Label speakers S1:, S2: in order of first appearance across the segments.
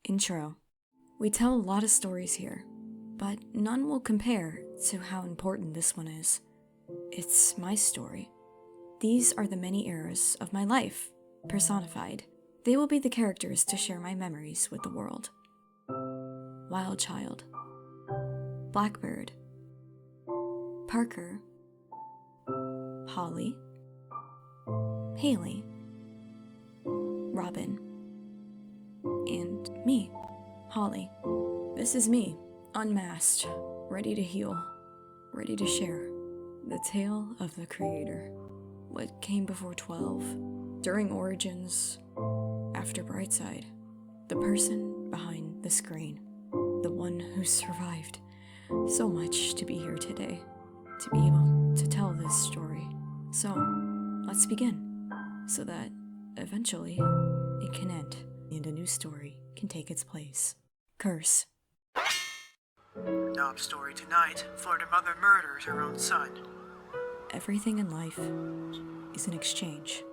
S1: Intro. We tell a lot of stories here, but none will compare to how important this one is. It's my story. These are the many eras of my life, personified. They will be the characters to share my memories with the world. Wild Child, Blackbird, Parker, Holly, Hailey, Robin, and me, Holly. This is me, unmasked, ready to heal, ready to share the tale of the creator. What came before 12, during Origins, after Brightside, the person behind the screen, the one who survived so much to be here today, to be able to tell this story. So, let's begin, so that eventually it can end and a new story can take its place. Curse.
S2: Top story tonight, Florida mother murders her own son.
S1: Everything in life is an exchange.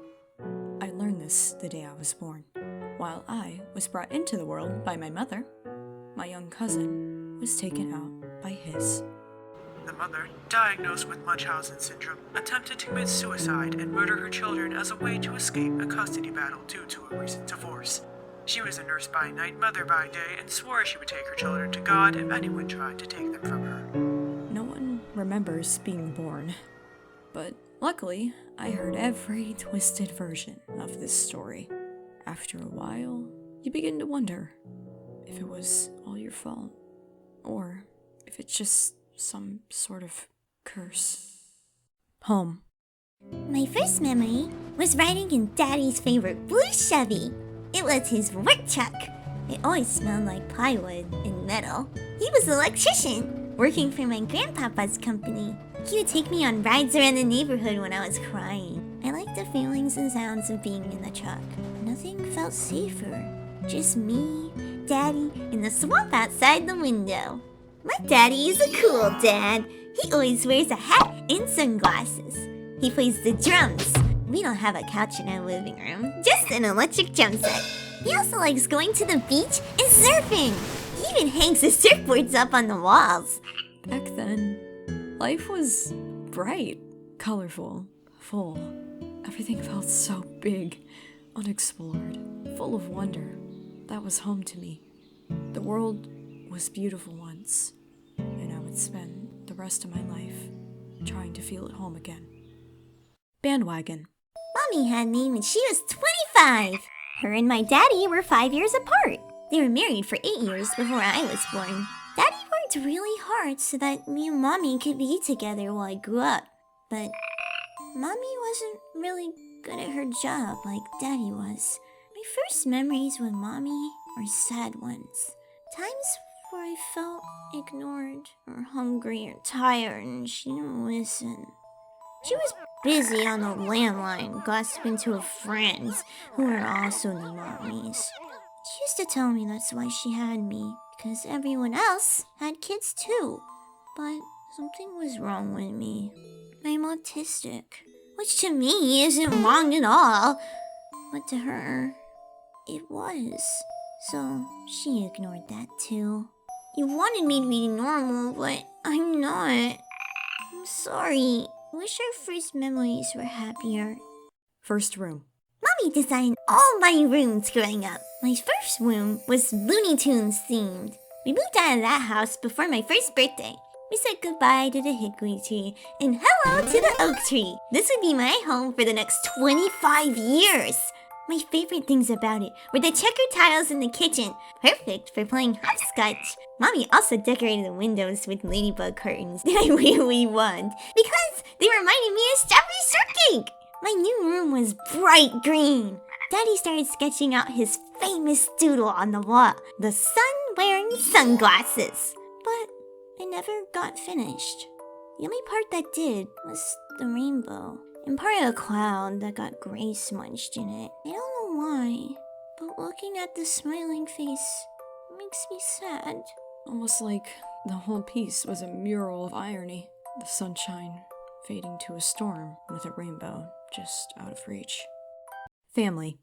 S1: I learned this the day I was born. While I was brought into the world by my mother, my young cousin was taken out by his.
S2: The mother, diagnosed with Munchausen syndrome, attempted to commit suicide and murder her children as a way to escape a custody battle due to a recent divorce. She was a nurse by night, mother by day, and swore she would take her children to God if anyone tried to take them from her.
S1: No one remembers being born, but luckily, I heard every twisted version of this story. After a while, you begin to wonder if it was all your fault, or if it's just some sort of curse. Home.
S3: My first memory was riding in Daddy's favorite blue Chevy. It was his work truck. It always smelled like plywood and metal. He was an electrician, working for my grandpapa's company. He would take me on rides around the neighborhood when I was crying. I liked the feelings and sounds of being in the truck. Nothing felt safer. Just me, Daddy, and the swamp outside the window. My daddy is a cool dad. He always wears a hat and sunglasses. He plays the drums. We don't have a couch in our living room, just an electric drum set. He also likes going to the beach and surfing. He even hangs his surfboards up on the walls.
S1: Back then, life was bright, colorful, full. Everything felt so big, unexplored, full of wonder. That was home to me. The world was beautiful once, and I would spend the rest of my life trying to feel at home again. Bandwagon.
S3: Mommy had me when she was 25. Her and my daddy were 5 years apart. They were married for 8 years before I was born. Daddy worked really hard so that me and Mommy could be together while I grew up. But Mommy wasn't really good at her job like Daddy was. My first memories with Mommy are sad ones. Times where I felt ignored or hungry or tired and she didn't listen. She was busy on the landline, gossiping to her friends, who were also the mommies. She used to tell me that's why she had me, because everyone else had kids too. But something was wrong with me. I'm autistic, which to me isn't wrong at all. But to her, it was. So she ignored that too. You wanted me to be normal, but I'm not. I'm sorry. I wish our first memories were happier.
S1: First room.
S3: Mommy designed all my rooms growing up. My first room was Looney Tunes themed. We moved out of that house before my first birthday. We said goodbye to the hickory tree and hello to the oak tree. This would be my home for the next 25 years. My favorite things about it were the checkered tiles in the kitchen, perfect for playing hopscotch. Mommy also decorated the windows with ladybug curtains that I really want because they reminded me of strawberry shortcake. My new room was bright green. Daddy started sketching out his famous doodle on the wall, the sun wearing sunglasses. But it never got finished. The only part that did was the rainbow. And part of a cloud that got gray smudged in it. I don't know why, but looking at the smiling face makes me sad.
S1: Almost like the whole piece was a mural of irony. The sunshine fading to a storm with a rainbow just out of reach. Family.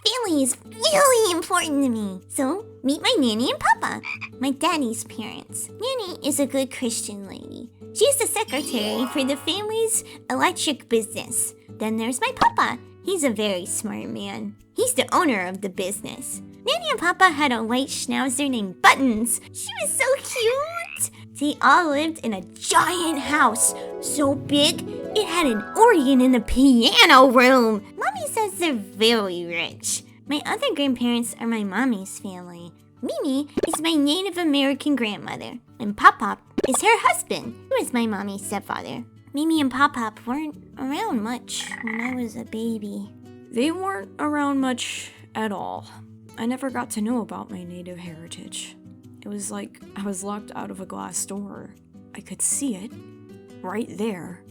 S3: Family is really important to me. So, meet my nanny and papa, my daddy's parents. Nanny is a good Christian lady. She's the secretary for the family's electric business. Then there's my papa. He's a very smart man. He's the owner of the business. Nanny and papa had a white schnauzer named Buttons. She was so cute. They all lived in a giant house, so big it had an organ in the piano room. Mommy says they're very rich. My other grandparents are my mommy's family. Mimi is my Native American grandmother, and Pop-Pop is her husband, who is my mommy's stepfather. Mimi and Pop-Pop weren't around much when I was a baby.
S1: They weren't around much at all. I never got to know about my native heritage. It was like I was locked out of a glass door. I could see it, right there,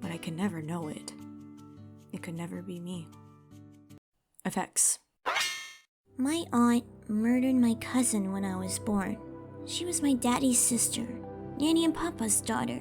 S1: but I could never know it. It could never be me. Effects.
S3: My aunt murdered my cousin when I was born. She was my daddy's sister, Nanny and Papa's daughter.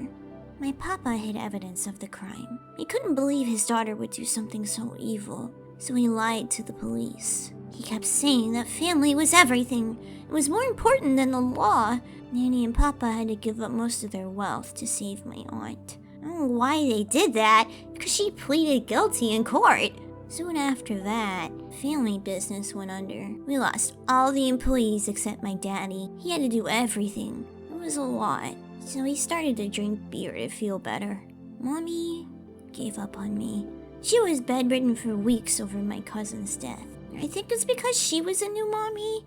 S3: My papa hid evidence of the crime. He couldn't believe his daughter would do something so evil, so he lied to the police. He kept saying that family was everything. It was more important than the law. Nanny and Papa had to give up most of their wealth to save my aunt. I don't know why they did that, because she pleaded guilty in court. Soon after that, family business went under. We lost all the employees except my daddy. He had to do everything. It was a lot. So he started to drink beer to feel better. Mommy gave up on me. She was bedridden for weeks over my cousin's death. I think it's because she was a new mommy.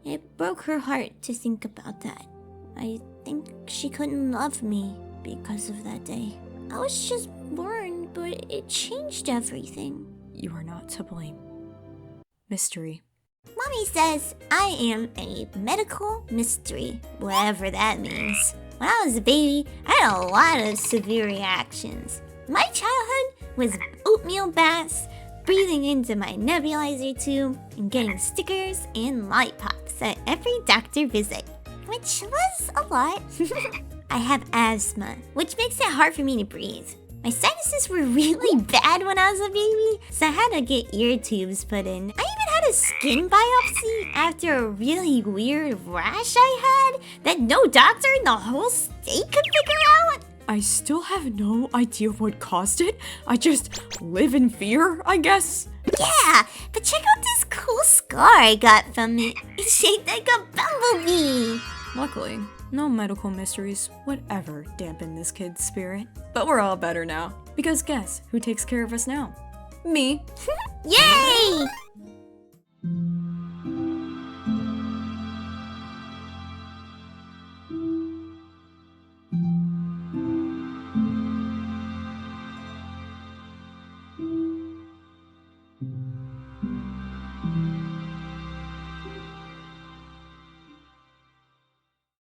S3: It broke her heart to think about that. I think she couldn't love me because of that day. I was just born, but it changed everything.
S1: You are not to blame. Mystery.
S3: Mommy says I am a medical mystery, whatever that means. When I was a baby, I had a lot of severe reactions. My childhood was oatmeal baths, breathing into my nebulizer tube, and getting stickers and lollipops at every doctor visit, which was a lot. I have asthma, which makes it hard for me to breathe. My sinuses were really bad when I was a baby, so I had to get ear tubes put in. I even had a skin biopsy after a really weird rash I had that no doctor in the whole state could figure out.
S1: I still have no idea what caused it. I just live in fear, I guess.
S3: Yeah, but check out this cool scar I got from it. It's shaped like a bumblebee.
S1: Luckily, no medical mysteries would ever dampen this kid's spirit. But we're all better now. Because guess who takes care of us now? Me.
S3: Yay!